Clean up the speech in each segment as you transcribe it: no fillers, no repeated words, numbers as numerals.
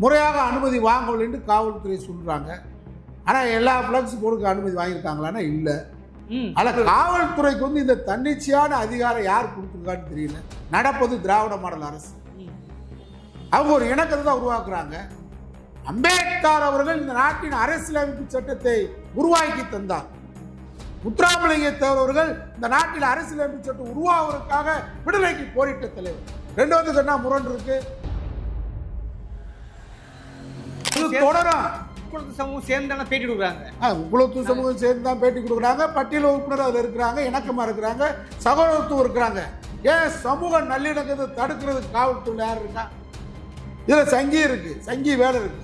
முறையாக அனுமதி வாங்கவில்லைன்னு காவல்துறை சொல்கிறாங்க. ஆனால் எல்லா ஃப்ளக்ஸ் போர்டுக்கு அனுமதி வாங்கியிருக்காங்களான்னா இல்லை. ஆனால் காவல்துறைக்கு வந்து இந்த தன்னிச்சையான அதிகாரம் யார் கொடுத்துருக்கான்னு தெரியல. நடப்பது திராவிட மாடல் அரசு. அவங்க ஒரு இணக்கத்தை தான் உருவாக்குறாங்க. அம்பேத்கர் அவர்கள் இந்த நாட்டின் அரசியலமைப்பு சட்டத்தை உருவாக்கி தந்தார். முத்துராமலிங்க தேவர் அவர்கள் இந்த நாட்டில் அரசியலமைப்பு சட்டம் உருவாவதற்காக விடுதலைக்கு போரிட்ட தலைவர். ரெண்டாவது சொன்னா முரண் இருக்கு. தொடரும் சமூகம் சேர்ந்து தானே பேட்டி கொடுக்குறாங்க. குலத்து சமூகம் சேர்ந்து தான் பேட்டி கொடுக்குறாங்க. பட்டியல் உறுப்பினர் அதில் இருக்கிறாங்க, இணக்கமா இருக்கிறாங்க, சகோதரத்துவம் இருக்கிறாங்க. ஏன் சமூக நல்லிணக்கத்தை தடுக்கிறதுக்கு காவல்துறை யார் இருக்கா? இதுல சங்கி இருக்கு, சங்கி வேலை இருக்கு.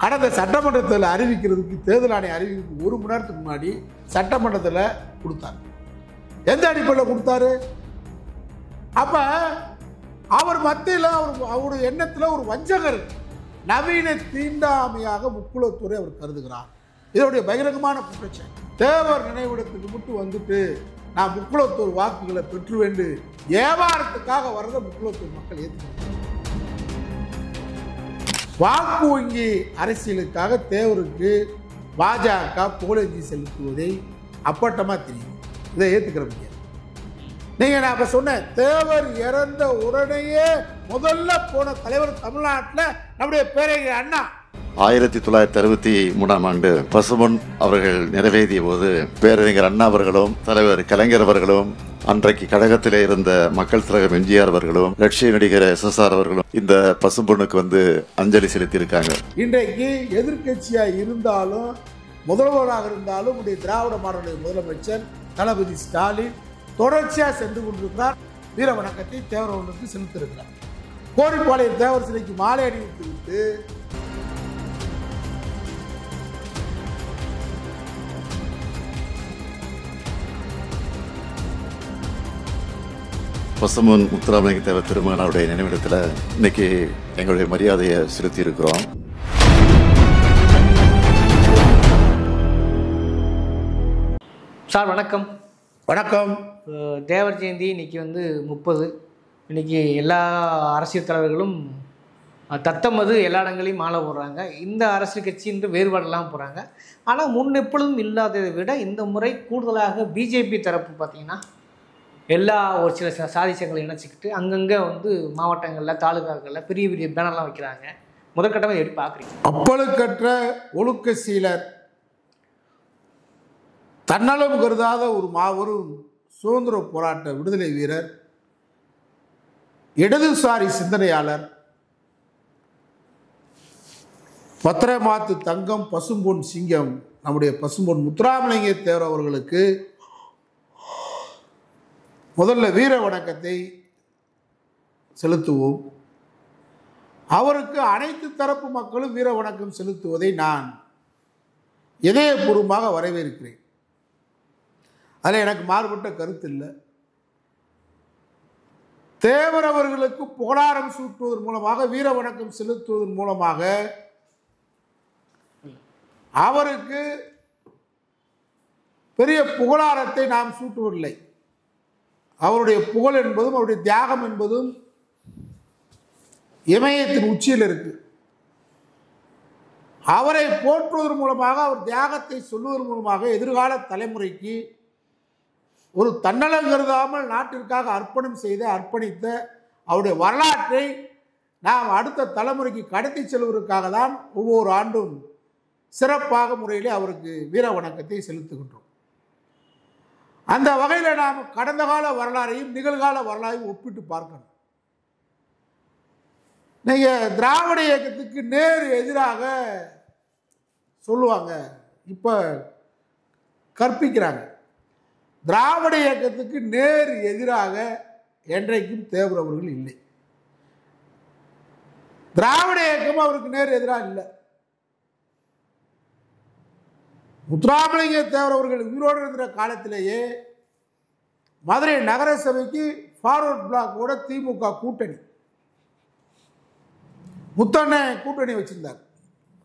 கடந்த சட்டமன்றத்தில் அறிவிக்கிறதுக்கு, தேர்தல் ஆணையம் அறிவிக்கிறதுக்கு 1 மணி நேரத்துக்கு முன்னாடி சட்டமன்றத்தில் கொடுத்தார். எந்த அடிப்படையில் கொடுத்தாரு? அப்ப அவர் மத்தியில் அவருடைய எண்ணத்தில் ஒரு வஞ்சகர், நவீன தீண்டாமையாக முக்குலத்துறை அவர் கருதுகிறார். இதனுடைய பகிரங்கமான குற்றச்சாட்டு. தேவர் நினைவிடத்துக்கு மட்டும் வந்துட்டு நான் முக்குலத்தூர் வாக்குகளை பெற்று வேண்டு வியாபாரத்துக்காக வரத முக்குலத்தூர் மக்கள் ஏற்றுக்கிறாங்க. வாக்கு வங்கி அரசியலுக்காக தேவருக்கு பாஜக புகழேந்தி செலுத்துவதை அப்பட்டமா தெரியும். இதை ஏற்றுக்கிற முடியாது. நீங்க நான் இப்ப சொன்னேன், தேவர் இறந்த உடனேயே முதல்ல போன தலைவர் தமிழ்நாட்டில் நம்முடைய பேரறிஞர் அண்ணா. 1963ஆம் ஆண்டு பசும்பொன் அவர்கள் நிறைவேறிய போது பேரறிஞர் அண்ணா அவர்களும் தலைவர் கலைஞர் அவர்களும் அன்றைக்கு கழகத்திலே இருந்த மக்கள் தலைவர் எம்ஜிஆர் அவர்களும் லட்சிய நடிகர் SSR அவர்களும் இந்த பசும்பொன்னுக்கு வந்து அஞ்சலி செலுத்தியிருக்காங்க. இன்றைக்கு எதிர்கட்சியா இருந்தாலும் முதல்வராக இருந்தாலும் திராவிட மாடல் முதலமைச்சர் தளபதி ஸ்டாலின் தொடர்ச்சியாக சென்று கொண்டிருக்கிறார். வீர வணக்கத்தை தேவரவனுக்கு செலுத்திருக்கிறார். கோரிப்பாளையம் தேவர் சிலைக்கு மாலை அணிவித்து விட்டு பசும்பொன் முத்துராமலிங்க தேவர் திருமகனாருடைய நினைவிடத்தில் இன்னைக்கு எங்களுடைய மரியாதையை செலுத்தி இருக்கிறோம். சார் வணக்கம். வணக்கம். தேவர் ஜெயந்தி இன்னைக்கு வந்து 30. இன்னைக்கு எல்லா அரசியல் தலைவர்களும் தத்தமது எல்லா இடங்களையும் மாலை போடுறாங்க. இந்த அரசியல் கட்சி என்று வேறுபாடெல்லாம் போகிறாங்க. ஆனால் முன் எப்பொழுதும் இல்லாததை விட இந்த முறை கூடுதலாக பிஜேபி தரப்பு பார்த்திங்கன்னா எல்லா ஒரு சில சாதிச்சங்களை இணைச்சிக்கிட்டு அங்கங்கே வந்து மாவட்டங்களில் தாலுகாக்களில் பெரிய பெரிய பேனர்லாம் வைக்கிறாங்க. முதற்கட்டமாக எப்படி பார்க்குறீங்க? அப்பழுக்கற்ற ஒழுக்க சீலர், தன்னலம் கருதாத ஒரு மாபெரும் சுதந்திர போராட்ட விடுதலை வீரர், இடதுசாரி சிந்தனையாளர், பத்திரமாத்து தங்கம், பசும்பொன் சிங்கம் நம்முடைய பசும்பொன் முத்துராமலிங்க தேவர் அவர்களுக்கு முதல்ல வீர வணக்கத்தை செலுத்துவோம். அவருக்கு அனைத்து தரப்பு மக்களும் வீர வணக்கம் செலுத்துவதை நான் இதயபூர்வமாக வரவேற்கிறேன். அதில் எனக்கு மாறுபட்ட கருத்து இல்லை. தேவர் அவர்களுக்கு புகழாரம் சூட்டுவதன் மூலமாக, வீர வணக்கம் செலுத்துவதன் மூலமாக அவருக்கு பெரிய புகழாரத்தை நாம் சூட்டுவதில்லை. அவருடைய புகழ் என்பதும் அவருடைய தியாகம் என்பதும் இமயத்தின் உச்சியில் இருக்கு. அவரை போற்றுவதன் மூலமாக, அவர் தியாகத்தை சொல்லுவதன் மூலமாக எதிர்கால தலைமுறைக்கு ஒரு தன்னலம் கருதாமல் நாட்டிற்காக அர்ப்பணித்த அவருடைய வரலாற்றை நாம் அடுத்த தலைமுறைக்கு கடத்தி செல்வதற்காக தான் ஒவ்வொரு ஆண்டும் சிறப்பாக முறையிலே அவருக்கு வீர வணக்கத்தை செலுத்துகின்றோம். அந்த வகையில் நாம் கடந்த கால வரலாறையும் நிகழ்கால வரலாறையும் ஒப்பிட்டு பார்க்கணும். நீங்க திராவிட இயக்கத்துக்கு நேர் எதிராக சொல்லுவாங்க, இப்ப கற்பிக்கிறாங்க. திராவிட இயக்கத்துக்கு நேர் எதிராக என்றைக்கும் தேவர் அவர்கள் இல்லை. திராவிட இயக்கம் அவருக்கு நேர் எதிராக இல்லை. முத்துராமலிங்க தேவர் அவர்கள் உயிரோடு இருக்கிற காலத்திலேயே மதுரை நகர சபைக்கு ஃபார்வர்ட் பிளாக்கோட திமுக கூட்டணி, முத்தண்ணன் கூட்டணி வச்சிருந்தார்.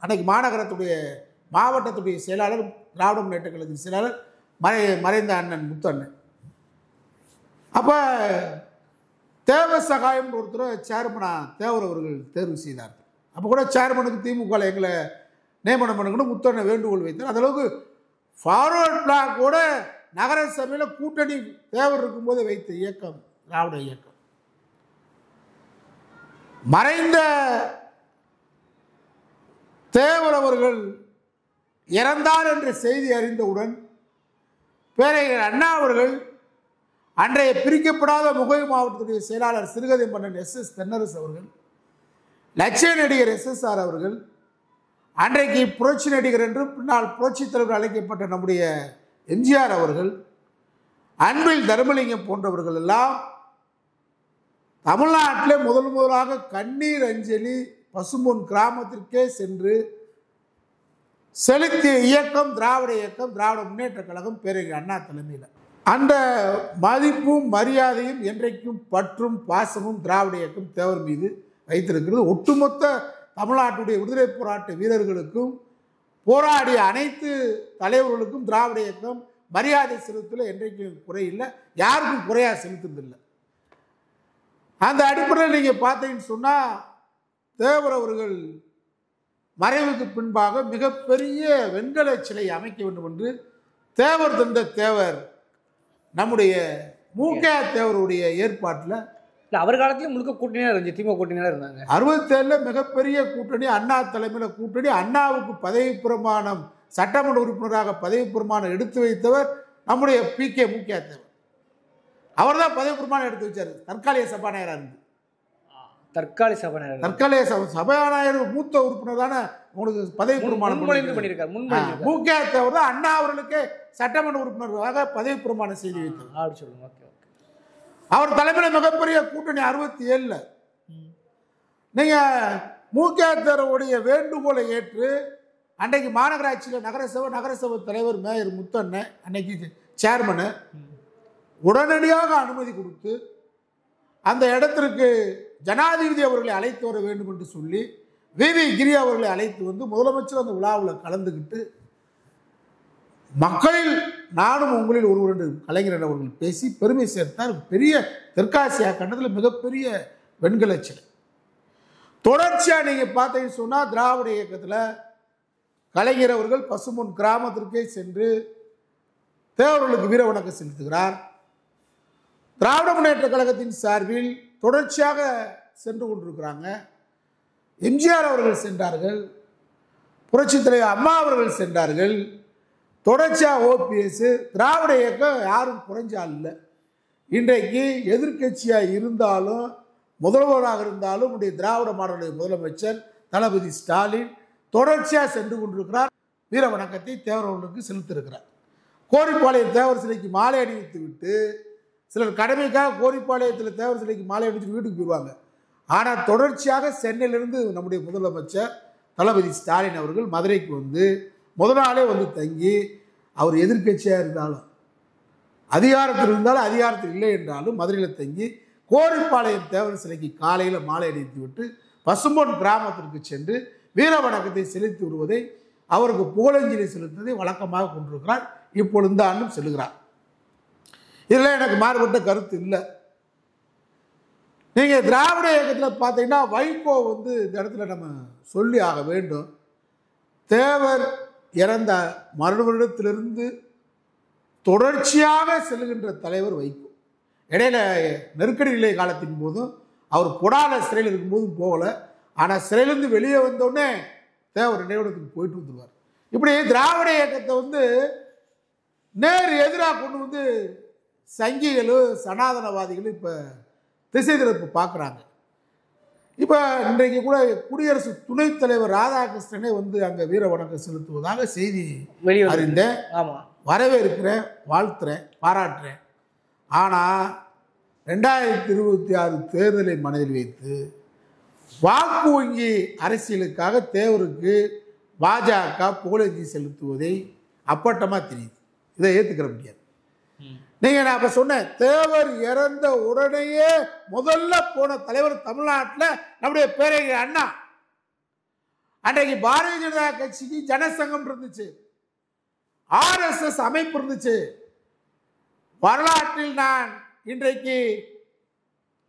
அன்னைக்கு மாநகரத்துடைய மாவட்டத்துடைய செயலாளர், திராவிட முன்னேற்ற கழகத்தின் செயலாளர் மறைந்த அண்ணன் முத்தண்ணன். அப்போ தேவ சகாயம் ஒருத்தரை சேர்மனா தேவர் அவர்கள் தேர்வு செய்தார்கள். அப்போ கூட சேர்மனுக்கு திமுக எங்களை நியமனம் பண்ணுங்கன்னு முத்தண்ணன் வேண்டுகோள் வைத்தார். அந்தளவுக்கு ஃபார்வர்ட் பிளாக்கோட நகர சபையில் கூட்டணி தேவர் இருக்கும்போது வைத்த இயக்கம் திராவிட இயக்கம். மறைந்த தேவர் அவர்கள் இறந்தார் என்ற செய்தி அறிந்தவுடன் பேரறிஞர் அண்ணா அவர்கள் அன்றைய பிரிக்கப்படாத முகவை மாவட்டத்துடைய செயலாளர் சிறுகதை மன்னன் SS தென்னரசு அவர்கள், லட்சிய நடிகர் SSR அவர்கள், அன்றைக்கு புரட்சி நடிகர் என்று பின்னால் புரட்சி தலைவர் அழைக்கப்பட்ட நம்முடைய MGR அவர்கள், அன்பில் தர்மலிங்கம் போன்றவர்கள் எல்லாம் தமிழ்நாட்டிலே முதலாக கண்ணீர் அஞ்சலி பசும்பொன் கிராமத்திற்கே சென்று செலுத்திய இயக்கம் திராவிட இயக்கம், திராவிட முன்னேற்ற கழகம், பேரறிஞர் அண்ணா தலைமையில். அந்த மதிப்பும் மரியாதையும் என்றைக்கும் பற்றும் பாசமும் திராவிட இயக்கம் தேவர் மீது வைத்திருக்கிறது. ஒட்டுமொத்த தமிழ்நாட்டுடைய விடுதலை போராட்ட வீரர்களுக்கும் போராடிய அனைத்து தலைவர்களுக்கும் திராவிட இயக்கம் மரியாதை செலுத்தல என்றைக்கும் குறையில்லை, யாருக்கும் குறையா செலுத்துறதில்லை. அந்த அடிப்படையில் நீங்கள் பார்த்தீங்கன்னு சொன்னால் தேவர் அவர்கள் மறைவுக்கு பின்பாக மிகப்பெரிய வெண்கல சிலை அமைக்க வேண்டும் என்று தேவர் தந்த தேவர் நம்முடைய முக தேவருடைய ஏற்பாட்டில் அவர் காலத்திலும் முழுக்க கூட்டணியாக இருந்துச்சு, திமுக கூட்டணியாக இருந்தாங்க. 67 மிகப்பெரிய கூட்டணி, அண்ணா தலைமையில் கூட்டணி. அண்ணாவுக்கு பதவி பிரமாணம், சட்டமன்ற உறுப்பினராக பதவி பிரமாணம் எடுத்து வைத்தவர் நம்முடைய PK முக தேவர். அவர் தான் பதவி பிரமாணம் எடுத்து வச்சார். தற்காலிக சபாநாயகராக இருந்து தற்காலிக சபாநாயகர் மூத்த உறுப்பினர் தானே உங்களுக்கு பதவி பிரமாணம் பண்ணியிருக்காரு. முக தேவர் தான் அண்ணா அவர்களுக்கு சட்டமன்ற உறுப்பினராக பதவி பிரமாணம் செய்து வைத்தார். சொல்லுங்க. அவர் தலைமையில் மிகப்பெரிய கூட்டணி 67. நீங்க முக தேவருடைய வேண்டுகோளை ஏற்று அன்றைக்கு மாநகராட்சியில் நகரசபை தலைவர் மேயர் முத்தண்ணன், அன்னைக்கு சேர்மனு, உடனடியாக அனுமதி கொடுத்து அந்த இடத்திற்கு ஜனாதிபதி அவர்களை அழைத்து வர வேண்டும் என்று சொல்லி VV கிரி அவர்களை அழைத்து வந்து முதலமைச்சர் அந்த விழாவில் கலந்துக்கிட்டு மக்களில் நானும் உங்களில் ஒருவர் என்று கலைஞர் அவர்கள் பேசி பெருமை சேர்த்தார். பெரிய தெற்காசியா கண்டத்தில் மிகப்பெரிய வெண்கல சிலை. தொடர்ச்சியாக நீங்கள் பார்த்தீங்கன்னு சொன்னால் திராவிட இயக்கத்தில் கலைஞர் அவர்கள் பசும்பொன் கிராமத்திற்கே சென்று தேவர்களுக்கு வீர வணக்கம் செலுத்துகிறார். திராவிட முன்னேற்ற கழகத்தின் சார்பில் தொடர்ச்சியாக சென்று கொண்டிருக்கிறாங்க. MGR அவர்கள் சென்றார்கள், புரட்சித் தலைவர் அம்மா அவர்கள் சென்றார்கள். தொடர்ச்சியாக OPS, திராவிட இயக்கம் யாரும் குறைஞ்சால் இல்லை. இன்றைக்கு எதிர்கட்சியாக இருந்தாலும் முதல்வராக இருந்தாலும் உடைய திராவிட மாடலுடைய முதலமைச்சர் தளபதி ஸ்டாலின் தொடர்ச்சியாக சென்று கொண்டிருக்கிறார். வீர வணக்கத்தை தேவர்களுக்கு செலுத்தியிருக்கிறார். கோரிப்பாளையம் தேவர் சிலைக்கு மாலை அணிவித்து விட்டு சிலர் கடமைக்காக கோரிப்பாளையத்தில் தேவர் சிலைக்கு மாலை அணிவித்து வீட்டுக்கு போயிடுவாங்க. ஆனால் தொடர்ச்சியாக சென்னையிலிருந்து நம்முடைய முதலமைச்சர் தளபதி ஸ்டாலின் அவர்கள் மதுரைக்கு வந்து முதல் நாளே வந்து தங்கி, அவர் எதிர்கட்சியாக இருந்தாலும் அதிகாரத்தில் இருந்தாலும் அதிகாரத்தில் இல்லை என்றாலும் மதுரையில் தங்கி கோரிப்பாளையம் தேவர் சிலைக்கு காலையில் மாலை அணிவித்து விட்டு பசும்பொன் கிராமத்திற்கு சென்று வீர வணக்கத்தை செலுத்தி வருவதை, அவருக்கு புகழஞ்சலி செலுத்துவதை வழக்கமாக கொண்டிருக்கிறார். இப்பொழுது இந்த ஆண்டும் செல்கிறார். இதில் எனக்கு மாறுபட்ட கருத்து இல்லை. நீங்கள் திராவிட இயக்கத்தில் பார்த்தீங்கன்னா வைகோ வந்து இந்த இடத்துல நம்ம சொல்லி ஆக வேண்டும். தேவர் இறந்த மறுவருடத்திலிருந்து தொடர்ச்சியாக செல்கின்ற தலைவர் வைகோ. இடையில நெருக்கடி நிலை காலத்தின் போதும் அவர் கொடால சிறையில் இருக்கும்போதும் போகல. ஆனால் சிறையிலிருந்து வெளியே வந்தோடனே தேவர் நினைவிடத்துக்கு போயிட்டு வந்துடுவார். இப்படி திராவிட இயக்கத்தை வந்து நேர் எதிராக கொண்டு வந்து சங்கிகளும் சனாதனவாதிகளும் இப்போ திசை திருப்பு பார்க்குறாங்க. இப்போ இன்றைக்கு கூட குடியரசு துணைத் தலைவர் ராதாகிருஷ்ணனே வந்து அங்கே வீர வணக்கம் செலுத்துவதாக செய்தி அறிந்தேன். வரவேற்கிறேன், வாழ்த்துறேன், பாராட்டுறேன். ஆனால் 2026 தேர்தலை மனதில் வைத்து வாக்கு வங்கி அரசியலுக்காக தேவருக்கு பாஜக புகழஞ்சி செலுத்துவதை அப்பட்டமாக தெரியுது. இதை ஏற்றுக்கிற முடியாது. நீங்க நான் அப்ப சொன்னேன், தேவர் இறந்த உடனேயே முதல்ல போன தலைவர் தமிழ்நாட்டில் நம்முடைய பேரறிஞர் அண்ணா. அன்றைக்கு பாரதிய ஜனதா கட்சிக்கு ஜனசங்கம் இருந்துச்சு, RSS அமைப்பு இருந்துச்சு. வரலாற்றில் நான் இன்றைக்கு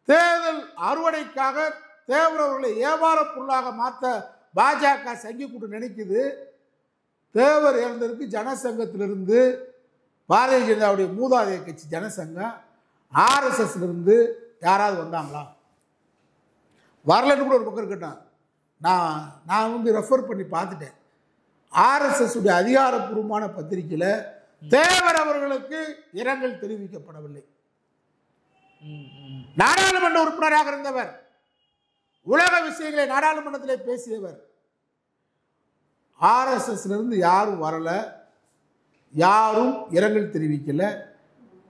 தேர்தல் அறுவடைக்காக தேவர் அவர்களை வியாபார பொருளாக மாற்ற பாஜக சங்கி கூட்டு நினைக்குது. தேவர் இறந்ததற்கு ஜனசங்கத்திலிருந்து பாரதிய ஜனதாவுடைய மூதாதைய கட்சி ஜனசங்கம், RSSல இருந்து யாராவது வந்தாங்களா? வரலன்னு கூட ஒரு பக்கம் இருக்கட்டும். நான் வந்து ரெஃபர் பண்ணி பார்த்துட்டேன். RSS உடைய அதிகாரப்பூர்வமான பத்திரிகையில் தேவர் அவர்களுக்கு இரங்கல் தெரிவிக்கப்படவில்லை. நாடாளுமன்ற உறுப்பினராக இருந்தவர், உலக விஷயங்களை நாடாளுமன்றத்திலே பேசியவர். RSSல இருந்து யாரும் வரல, யாரும் இரங்கல் தெரிவிக்கல.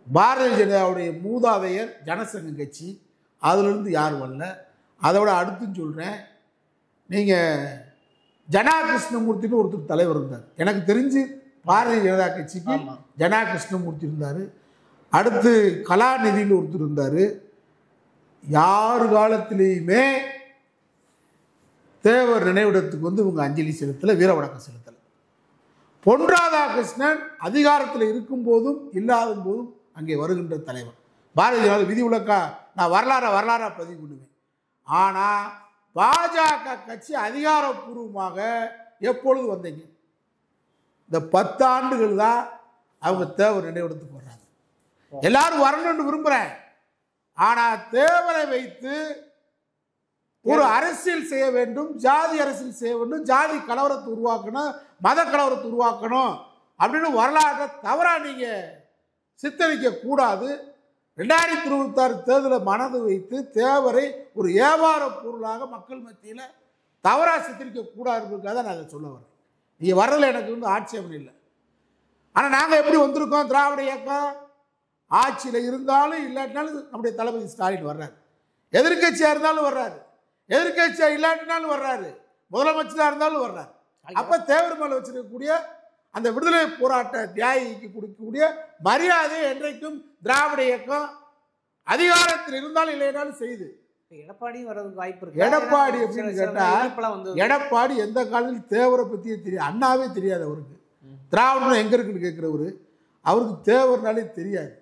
பாரதிய ஜனதாவுடைய மூதாதையர் ஜனசங்க கட்சி, அதிலிருந்து யாரும் வரல. அதோட அடுத்துன்னு சொல்கிறேன், நீங்கள் ஜனா கிருஷ்ணமூர்த்தின்னு ஒருத்தர் தலைவர் இருந்தார். எனக்கு தெரிஞ்சு பாரதிய ஜனதா கட்சிக்கு ஜனா கிருஷ்ணமூர்த்தி இருந்தார். அடுத்து கலாநிதின்னு ஒருத்தர் இருந்தார். யார் காலத்திலேயுமே தேவர் நினைவிடத்துக்கு வந்து இவங்க அஞ்சலி செலுத்தலை, வீர வணக்கம் செலுத்தலை. பொன் ராதாகிருஷ்ணன் அதிகாரத்தில் இருக்கும் போதும் இல்லாத போதும் அங்கே வருகின்ற தலைவர். பாரதிய ஜனதா விதிவிலக்கா நான் வரலாறா பதிவு பண்ணுவேன். ஆனால் பாஜக கட்சி அதிகாரப்பூர்வமாக எப்பொழுது வந்தீங்க? இந்த 10 ஆண்டுகள் தான் அவங்க தேவர் நினைவிடத்துக்கு வர்றாங்க. எல்லாரும் வரணும்னு விரும்புகிறேன். ஆனால் தேவரை வைத்து ஒரு அரசியல் செய்ய வேண்டும், ஜாதி அரசியல் செய்ய வேண்டும், ஜாதி கலவரத்தை உருவாக்கணும், மத கலவரத்தை உருவாக்கணும் அப்படின்னு வரலாற்றை தவறா நீங்க சித்தரிக்க கூடாது. 2026 தேர்தலை மனது வைத்து தேவரை ஒரு வியாபார பொருளாக மக்கள் மத்தியில் தவறா சித்தரிக்க கூடாதுன்றதுக்காக தான் நான் அதை சொல்ல வரேன். நீங்க வர்றதுல எனக்கு வந்து ஆட்சேபம் இல்லை. ஆனால் நாங்கள் எப்படி வந்திருக்கோம்? திராவிட இயக்கம் ஆட்சியில் இருந்தாலும் இல்லாட்டினாலும் நம்முடைய தளபதி ஸ்டாலின் வர்றாரு, எதிர்கட்சியாக இருந்தாலும் வர்றாரு, எதிர்கட்சியாக இல்லாட்டினாலும் வர்றாரு, முதலமைச்சராக இருந்தாலும் வர்றாரு. அப்போ தேவர் மேலே வச்சிருக்கக்கூடிய அந்த விடுதலை போராட்ட தியாகிக்கு கொடுக்கக்கூடிய மரியாதை என்றைக்கும் திராவிட இயக்கம் அதிகாரத்தில் இருந்தாலும் இல்லைனாலும் செய்து. எடப்பாடி வர்றதுக்கு வாய்ப்பு இருக்கு. எடப்பாடி எப்படின்னு கேட்டா, எடப்பாடி எந்த காலத்தில் தேவரை பற்றியே தெரியாது, அண்ணாவே தெரியாது அவருக்கு. திராவிடம் எங்க இருக்குன்னு கேட்கிறவரு, அவருக்கு தேவர்னாலே தெரியாது.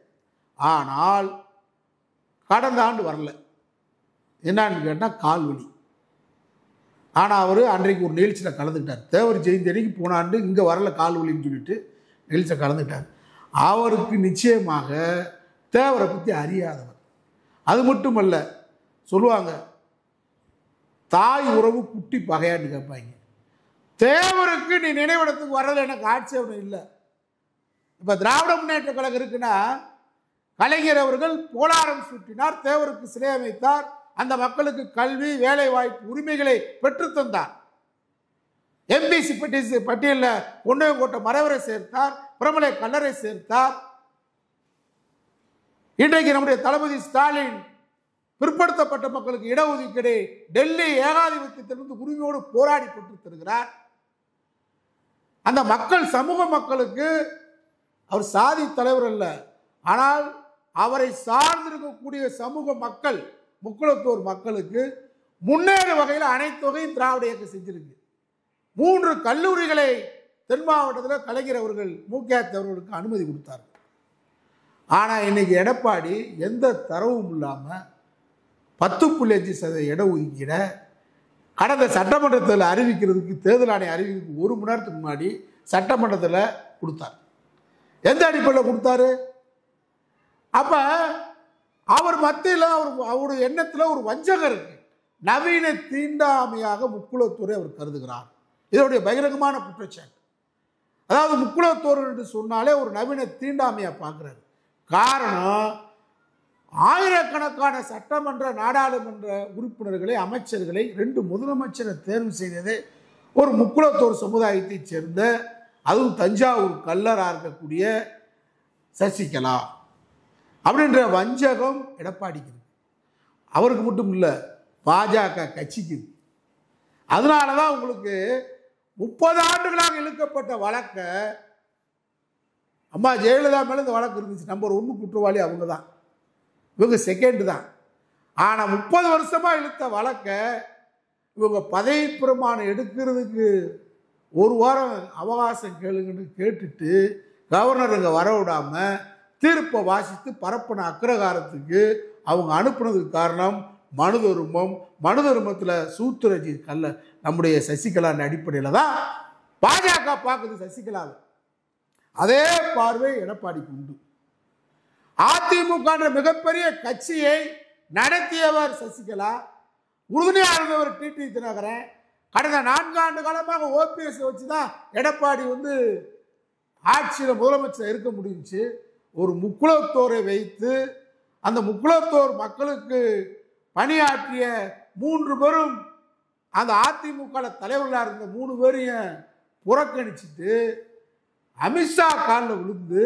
ஆனால் கடந்த ஆண்டு வரல, என்னான்னு கேட்டால் கால்வலி. ஆனால் அவர் அன்றைக்கு ஒரு நிகழ்ச்சியில் கலந்துக்கிட்டார். தேவர் ஜெயந்தி அன்னைக்கு போன ஆண்டு இங்கே வரல கால்வலின்னு சொல்லிட்டு நிகழ்ச்சியில் கலந்துக்கிட்டார். அவருக்கு நிச்சயமாக தேவரை பற்றி அறியாதவர். அது மட்டுமல்ல, சொல்லுவாங்க தாய் உறவு குட்டி பகையான்னு கேட்பாங்க. தேவருக்கு நீ நினைவிடத்துக்கு வர்றது எனக்கு ஆட்சேபம் இல்லை. இப்போ திராவிட முன்னேற்ற கழகம் இருக்குன்னா, கலைஞர் அவர்கள் போலாரம் சுட்டினார், தேவருக்கு சிலை அமைத்தார், அந்த மக்களுக்கு கல்வி வேலை வாய்ப்பு உரிமைகளை பெற்றுத்தந்தார். எம்பிசி பட்டியலில் பொன்னையங்கோட்டை மறைவரை சேர்த்தார், பிரமலை கல்லறை சேர்த்தார். இன்றைக்கு நம்முடைய தளபதி ஸ்டாலின் பிற்படுத்தப்பட்ட மக்களுக்கு இடஒதுக்கீடு டெல்லி ஏகாதிபத்தியத்திலிருந்து உரிமையோடு போராடி பெற்று தருகிறார். அந்த மக்கள் சமூக மக்களுக்கு அவர் சாதி தலைவர் அல்ல, ஆனால் அவரை சார்ந்திருக்கக்கூடிய சமூக மக்கள் முக்குளத்தூர் மக்களுக்கு முன்னேறு வகையில் அனைத்து வகையும் திராவிட இயக்கம் செஞ்சிருக்கு. 3 கல்லூரிகளை தென் மாவட்டத்தில் கலைஞர் அவர்கள் மூக்கியாத்தி அவர்களுக்கு அனுமதி கொடுத்தார். ஆனால் இன்னைக்கு எடப்பாடி எந்த தரவும் இல்லாமல் 10.5% இடஒதுக்கீட கடந்த சட்டமன்றத்தில் அறிவிக்கிறதுக்கு, தேர்தல் ஆணையம் அறிவிக்கிறதுக்கு 1 மணி நேரத்துக்கு முன்னாடி சட்டமன்றத்தில் கொடுத்தார். எந்த அடிப்படையில் கொடுத்தாரு? அப்போ அவர் மத்தியில் அவருடைய எண்ணத்தில் ஒரு வஞ்சகம் இருக்கு. நவீன தீண்டாமையாக முக்குளத்தூரை அவர் கருதுகிறார். இதனுடைய பகிரங்கமான குற்றச்சாட்டு. அதாவது முக்குளத்தூர் என்று சொன்னாலே ஒரு நவீன தீண்டாமையாக பார்க்குறாரு. காரணம், ஆயிரக்கணக்கான சட்டமன்ற நாடாளுமன்ற உறுப்பினர்களை, அமைச்சர்களை 2 முதலமைச்சரை தேர்வு செய்தது ஒரு முக்குளத்தூர் சமுதாயத்தைச் சேர்ந்த, அதுவும் தஞ்சாவூர் கல்லராக இருக்கக்கூடிய சசிகலா அப்படின்ற வஞ்சகம் எடப்பாடிக்கு இருக்கு. அவருக்கு மட்டும் இல்லை, பாஜக கட்சிக்கு இருக்கு. அதனால தான் உங்களுக்கு 30 ஆண்டுகளாக இழுக்கப்பட்ட வழக்கை அம்மா ஜெயலலிதா மேலே இந்த வழக்கு இருந்துச்சு. நம்பர் 1 குற்றவாளி அவங்க தான், இவங்க செகண்ட் தான். ஆனால் 30 வருஷமாக இழுத்த வழக்கை இவங்க பதவி பிரமாணம் எடுக்கிறதுக்கு 1 வாரம் அவகாசம் கேளுங்கன்னு கேட்டுட்டு கவர்னர் இங்கே வர விடாமல் தீர்ப்பை வாசித்து பரப்பின அக்கிரகாரத்துக்கு அவங்க அனுப்புனதுக்கு காரணம் மனு தர்மம். மனு தர்மத்தில் சூத்திரஜி கல்ல நம்முடைய சசிகலா அடிப்படையில் தான் பாஜக பார்க்குது சசிகலாவை. அதே பார்வை எடப்பாடிக்கு உண்டு. அதிமுக மிகப்பெரிய கட்சியை நடத்தியவர் சசிகலா, உறுதுணையாக இருந்தவர் டிடி தினகரன். கடந்த 4 ஆண்டு காலமாக ஓபிஎஸ் வச்சு தான் எடப்பாடி ஆட்சியில் முதலமைச்சர் இருக்க முடிஞ்சுச்சு. ஒரு முக்குளத்தோரை வைத்து அந்த முக்குளத்தோர் மக்களுக்கு பணியாற்றிய 3 பேரும் அந்த அதிமுக தலைவர்களாக இருந்த 3 பேரையும் புறக்கணிச்சுட்டு அமித்ஷா காலில் விழுந்து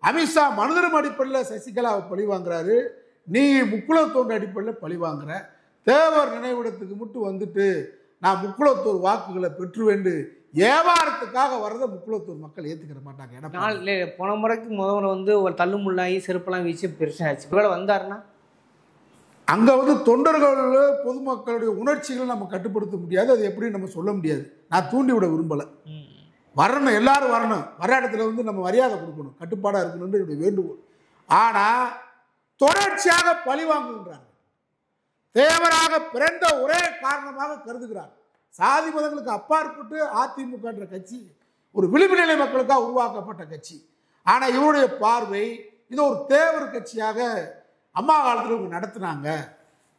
அமித்ஷா மனிதரும் அடிப்படையில் சசிகலாவை பழி வாங்குறாரு. நீ முக்குளத்தோர் அடிப்படையில் பழி வாங்குற. தேவர் நினைவிடத்துக்கு மட்டும் வந்துட்டு நான் முக்குளத்தோர் வாக்குகளை பெற்றுவேண்டு வியாபாரத்துக்காக வரத முக்குளத்தூர் மக்கள் ஏற்றுக்கிற மாட்டாங்க. போன முறைக்கு முதல்வர் ஒரு தள்ளுமுள்ளாகி செருப்பெல்லாம் வீச்சு பிரச்சனை ஆச்சு. இப்போ வந்தாருன்னா அங்கே தொண்டர்கள் பொதுமக்களுடைய உணர்ச்சிகளை நம்ம கட்டுப்படுத்த முடியாது. அது எப்படி நம்ம சொல்ல முடியாது. நான் தூண்டி விட விரும்பலை. வரணும், எல்லாரும் வரணும். வர இடத்துல நம்ம மரியாதை கொடுக்கணும், கட்டுப்பாடாக இருக்கணும்னு என்னுடைய வேண்டுகோள். ஆனால் தொடர்ச்சியாக பழி வாங்குகின்றாங்க. தேவராக பிறந்த ஒரே காரணமாக கருதுகிறார். சாதி மதங்களுக்கு அப்பாற்பட்டு அதிமுக என்ற கட்சி ஒரு விளிம்பு நிலை மக்களுக்காக உருவாக்கப்பட்ட கட்சி. ஆனால் இவருடைய பார்வை இது ஒரு தேவர் கட்சியாக அம்மா காலத்தில் இவங்க நடத்தினாங்க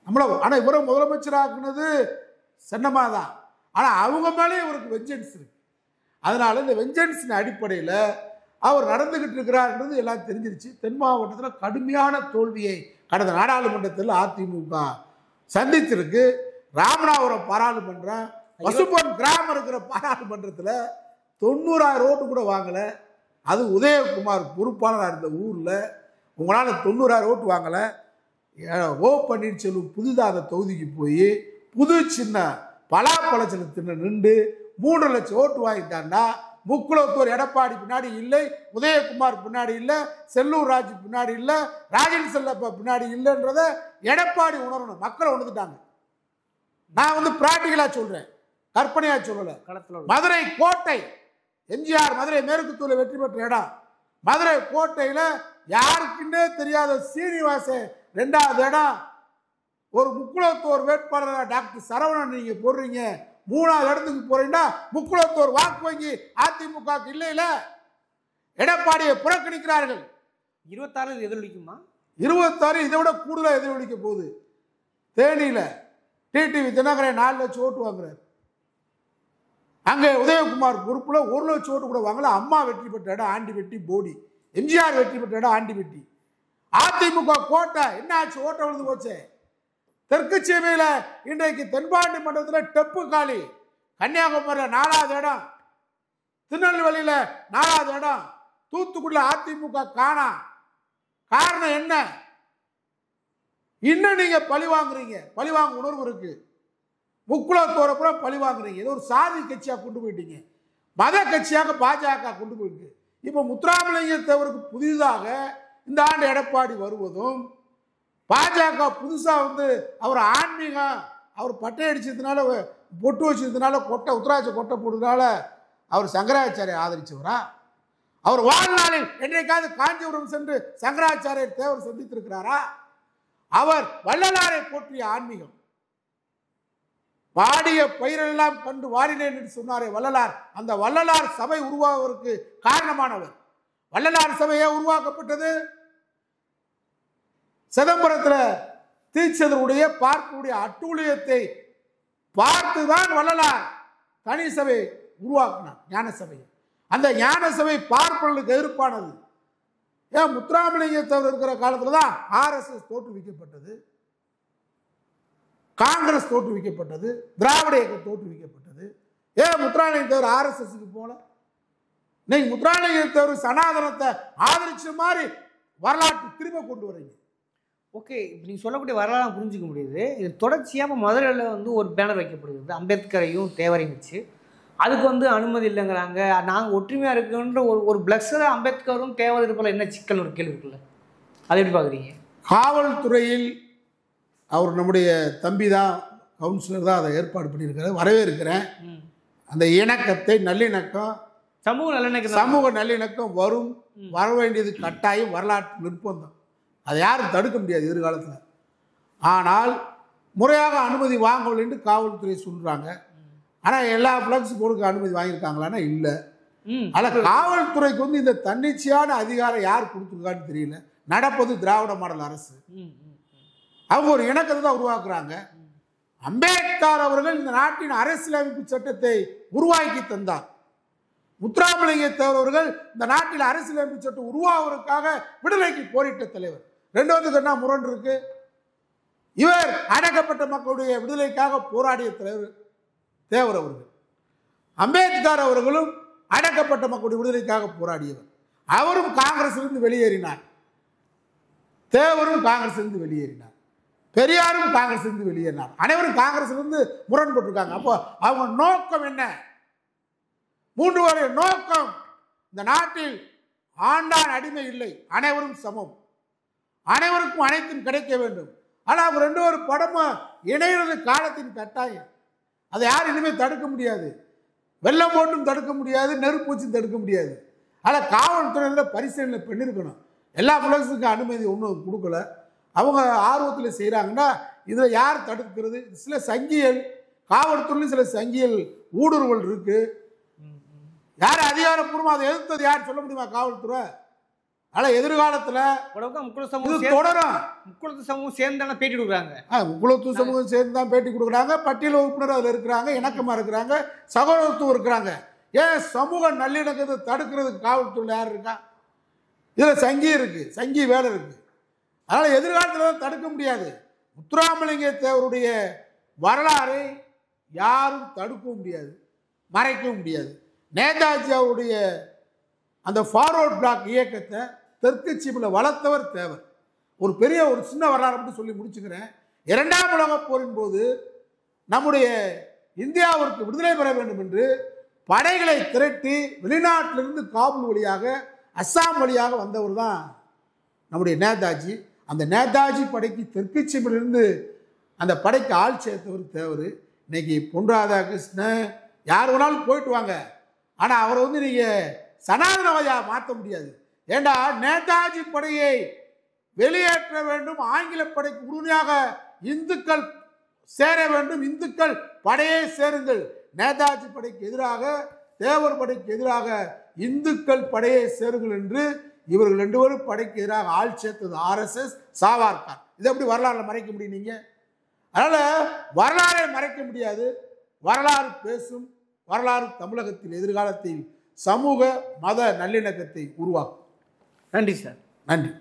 நம்மள. ஆனால் இவரை முதலமைச்சராக்குனது சென்னமா தான். ஆனால் அவங்க மேலே இவருக்கு வெஞ்சன்ஸ் இருக்கு. அதனால இந்த வெஞ்சன்ஸின் அடிப்படையில் அவர் நடந்துகிட்டு இருக்கிறார்ன்றது எல்லாம் தெரிஞ்சிருச்சு. தென் மாவட்டத்தில் கடுமையான தோல்வியை கடந்த நாடாளுமன்றத்தில் அதிமுக சந்திச்சிருக்கு. ராமநாதபுரம் பாராளுமன்றம், பசும்பொன் கிராமம் இருக்கிற பாராளுமன்றத்தில் 90,000 ஓட்டு கூட வாங்கலை. அது உதயகுமார் பொறுப்பாளராக இருந்த ஊரில் உங்களால் 90,000 ஓட்டு வாங்கலை. ஓ பன்னீர்செல்வம் புதிதாக அந்த தொகுதிக்கு போய் புது சின்ன பலாப்பழச்சலத்தின நின்று 3 லட்சம் ஓட்டு வாங்கிட்டான்னா முக்குளத்தூர் எடப்பாடி பின்னாடி இல்லை, உதயகுமார் பின்னாடி இல்லை, செல்லூர் ராஜு பின்னாடி இல்லை, ராஜன் செல்லப்பா பின்னாடி இல்லைன்றத எடப்பாடி உணரணும். மக்களை உணர்ந்துட்டாங்க. நான் பிராக்டிகலா சொல்றேன், கற்பனையா சொல்லல. மதுரை கோட்டை, எம்ஜிஆர் மதுரை மேற்கு தூளை வெற்றி பெற்ற இடம். மதுரை கோட்டையில யாருக்குன்னே தெரியாத சீனிவாச 2வது இடம். ஒரு முக்குளத்தோர் வேட்பாளர் டாக்டர் சரவணன் நீங்க போடுறீங்க, 3வது இடத்துக்கு போறீங்கன்னா முக்குளத்தோர் வாக்கு வங்கி அதிமுக இல்லையில எடப்பாடியை புறக்கணிக்கிறார்கள். 26 எதிரொலிக்குமா? 26 இதை விட கூடுதலாக எதிரொலிக்க போகுது. தேனியில டிடிவி தினகரன் 4 லட்சம் ஓட்டு வாங்குறாரு. அங்கே உதயகுமார் பொறுப்புல 1 லட்சம் ஓட்டு கூட வாங்கல. அம்மா வெற்றி பெற்ற இடம் ஆண்டிபட்டி போடி, எம்ஜிஆர் வெற்றி பெற்ற இடம் ஆண்டிபட்டி. அதிமுக கோட்டை என்ன ஆச்சு? ஓட்ட விழுந்து போச்சு. தெற்கு சீமையில இன்றைக்கு தென்பாண்டி மண்டலத்தில் டெப்பு காலி, கன்னியாகுமரியில் 4வது இடம், திருநெல்வேலியில 4வது இடம், தூத்துக்குடியில் அதிமுக காணா. காரணம் என்ன? இன்னும் நீங்க பழி வாங்குறீங்க, பழிவாங்க உணர்வு இருக்கு. முக்குளத்தோரப்புற பழி வாங்குறீங்க. இது ஒரு சாதி கட்சியாக கொண்டு போயிட்டீங்க, மத கட்சியாக பாஜக கொண்டு போயிருக்கு. இப்போ முத்துராமலிங்க தேவருக்கு புதிதாக இந்த ஆண்டு எடப்பாடி வருவதும், பாஜக புதுசா அவர் ஆன்மீகம், அவர் பட்டை அடிச்சதுனால பொட்டு வச்சதுனால கொட்டை உத்தராட்ச கொட்டை போடுறதுனால அவர் சங்கராச்சாரியை ஆதரிச்சவரா? அவர் வாழ்நாளில் என்றைக்காவது காஞ்சிபுரம் சென்று சங்கராச்சாரியர் தேவர் சந்தித்திருக்கிறாரா? அவர் வள்ளலாரை போற்றிய ஆன்மீகம். வாடிய பயிரெல்லாம் கண்டு வாரினேன் என்று சொன்னாரே வள்ளலார், அந்த வள்ளலார் சபை உருவாவதற்கு காரணமானவர். வள்ளலார் சபையே உருவாக்கப்பட்டது சிதம்பரத்தில் தீட்சிதருடைய பார்ப்புடைய அட்டூழியத்தை பார்த்துதான் வள்ளலார் தனி சபை உருவாக்கினார், ஞான சபை. அந்த ஞான சபை பார்ப்பவர்களுக்கு எதிர்ப்பானது. ஏன் முத்துராமலிங்கத்தவர் இருக்கிற காலத்தில் தான் ஆர்எஸ்எஸ் தோற்றுவிக்கப்பட்டது, காங்கிரஸ் தோற்றுவிக்கப்பட்டது, திராவிட இயக்கம் தோற்றுவிக்கப்பட்டது. ஏன் முத்துராமலிங்கத்தவர் ஆர்எஸ்எஸ்க்கு போல? நீங்க முத்துராமலிங்கத்தவர் சனாதனத்தை ஆதரிச்ச மாதிரி வரலாற்று திரும்ப கொண்டு வரீங்க. ஓகே, இப்போ நீங்கள் சொல்லக்கூடிய வரலாறு புரிஞ்சிக்க முடியுது. இது தொடர்ச்சியாக மதுரையில் ஒரு பேனர் வைக்கப்படுகிறது, அம்பேத்கரையும் தேவரையும் வச்சு. அதுக்கு வந்து அனுமதி இல்லைங்கிறாங்க. நாங்கள் ஒற்றுமையாக இருக்குன்ற ஒரு பிளக்ஸர் அம்பேத்கரும் தேவை இருப்பதில் என்ன சிக்கல் ஒரு கேள்வி இருக்குல்ல, அதை எப்படி பார்க்குறீங்க? காவல்துறையில் அவர் நம்முடைய தம்பி தான், கவுன்சிலர் தான் அதை ஏற்பாடு பண்ணியிருக்காரு, வரவேற்கிறேன். அந்த இணக்கத்தை, நல்லிணக்கம், சமூக நல்லிணக்கம் வரும், வர வேண்டியது கட்டாயம், வரலாற்று நிர்பந்தம். அதை யாரும் தடுக்க முடியாது எதிர்காலத்தில். ஆனால் முறையாக அனுமதி வாங்கவில்லை என்று காவல்துறை சொல்கிறாங்க. ஆனால் எல்லா ஃப்ளக்ஸ் போர்டுக்கு அனுமதி வாங்கியிருக்காங்களான்னா இல்லை. அதில் காவல்துறைக்கு வந்து இந்த தன்னிச்சையான அதிகாரம் யார் கொடுத்துருக்கான்னு தெரியல. நடப்பது திராவிட மாடல் அரசு. அவங்க ஒரு இணக்கத்தை தான் உருவாக்குறாங்க. அம்பேத்கர் அவர்கள் இந்த நாட்டின் அரசியலமைப்பு சட்டத்தை உருவாக்கி தந்தார். முத்துராமலிங்க தேவர் அவர்கள் இந்த நாட்டில் அரசியலமைப்பு சட்டம் உருவாவதற்காக விடுதலைக்கு போரிட்ட தலைவர். ரெண்டாவது என்ன முரண் இருக்கு? இவர் அடக்கப்பட்ட மக்களுடைய விடுதலைக்காக போராடிய தலைவர் தேவர் அவர்கள். அம்பேத்கர் அவர்களும் அடக்கப்பட்ட மக்களுடைய விடுதலைக்காக போராடியவர். அவரும் காங்கிரசிலிருந்து வெளியேறினார். தேவரும் காங்கிரசிலிருந்து வெளியேறினார். பெரியாரும் காங்கிரசிலிருந்து வெளியேறினார். அனைவரும் காங்கிரசிலிருந்து முரண்பட்டிருக்காங்க. அப்போ அவங்க நோக்கம் என்ன? 3 வரை நோக்கம், இந்த நாட்டில் ஆண்டான் அடிமை இல்லை, அனைவரும் சமம், அனைவருக்கும் அனைத்தும் கிடைக்க வேண்டும். ஆனால் அவங்க 2 பேரும் படமும் இணைகிறது காலத்தின் கட்டாயம். அதை யாரும் இனிமேல் தடுக்க முடியாது. வெள்ளம் போட்டும் தடுக்க முடியாது, நெருப்பூச்சும் தடுக்க முடியாது. ஆனால் காவல்துறையில் பரிசீலனை பண்ணியிருக்கணும். எல்லா புலசுக்கும் அனுமதி ஒன்றும் கொடுக்கல. அவங்க ஆர்வத்தில் செய்கிறாங்கன்னா இதில் யார் தடுக்கிறது? சில சங்கியல், காவல்துறையிலும் சில சங்கியல் ஊடுருவல் இருக்கு. யார் அதிகாரப்பூர்வமாக அதை எதிர்த்தது யார் சொல்ல முடியுமா? காவல்துறை. ஆனால் எதிர்காலத்தில் தொடரும். முக்குளத்து சமூகம் சேர்ந்து தானே பேட்டி கொடுக்குறாங்க. முக்குளத்து சமூகம் சேர்ந்து தான் பேட்டி கொடுக்குறாங்க. பட்டியல் உறுப்பினர் அதில் இருக்கிறாங்க, இணக்கமாக இருக்கிறாங்க, சகோதரத்துவம் இருக்கிறாங்க. ஏன் சமூக நல்லிணக்கத்தை தடுக்கிறதுக்கு காவல்துறையில் யார் இருக்கா? இதில் சங்கி இருக்கு, சங்கி வேலை இருக்கு. அதனால் எதிர்காலத்தில் தடுக்க முடியாது. முத்துராமலிங்க தேவருடைய வரலாறை யாரும் தடுக்கவும் முடியாது, மறைக்கவும் முடியாது. நேதாஜி அவருடைய அந்த ஃபார்வர்ட் பிளாக் இயக்கத்தை தெற்கு சீமையில் வளர்த்தவர் தேவர். ஒரு பெரிய ஒரு சின்ன வரலாறு மட்டும் சொல்லி முடிச்சுக்கிறேன். 2ஆம் உலகப் போரின் போது நம்முடைய இந்தியாவிற்கு விடுதலை பெற வேண்டும் என்று படைகளை திரட்டி வெளிநாட்டிலிருந்து காபூல் வழியாக, அஸ்ஸாம் வழியாக வந்தவர் தான் நம்முடைய நேதாஜி. அந்த நேதாஜி படைக்கு தெற்கு சீமையிலிருந்து அந்த படைக்கு ஆள் சேர்த்தவர் தேவர். இன்னைக்கு பொன் ராதாகிருஷ்ணன் யார் வேணாலும் போயிட்டு வாங்க, ஆனால் அவரை வந்து நீங்கள் சனாதனவாதியாக மாற்ற முடியாது. ஏண்டா நேதாஜி படையை வெளியேற்ற வேண்டும், ஆங்கில படைக்கு உறுதியாக இந்துக்கள் சேர வேண்டும், இந்துக்கள் படையே சேருங்கள். நேதாஜி படைக்கு எதிராக, தேவர் படைக்கு எதிராக இந்துக்கள் படையை சேருங்கள் என்று இவர்கள் 2 பேரும் படைக்கு எதிராக ஆள் சேர்த்தது RSS, சாவார்கார். இதை எப்படி வரலாறு மறைக்க முடியும் நீங்க? அதனால வரலாறை மறைக்க முடியாது. வரலாறு பேசும். வரலாறு தமிழகத்தில் எதிர்காலத்தில் சமூக மத நல்லிணக்கத்தை உருவாக்கும். நன்றி சார். நன்றி.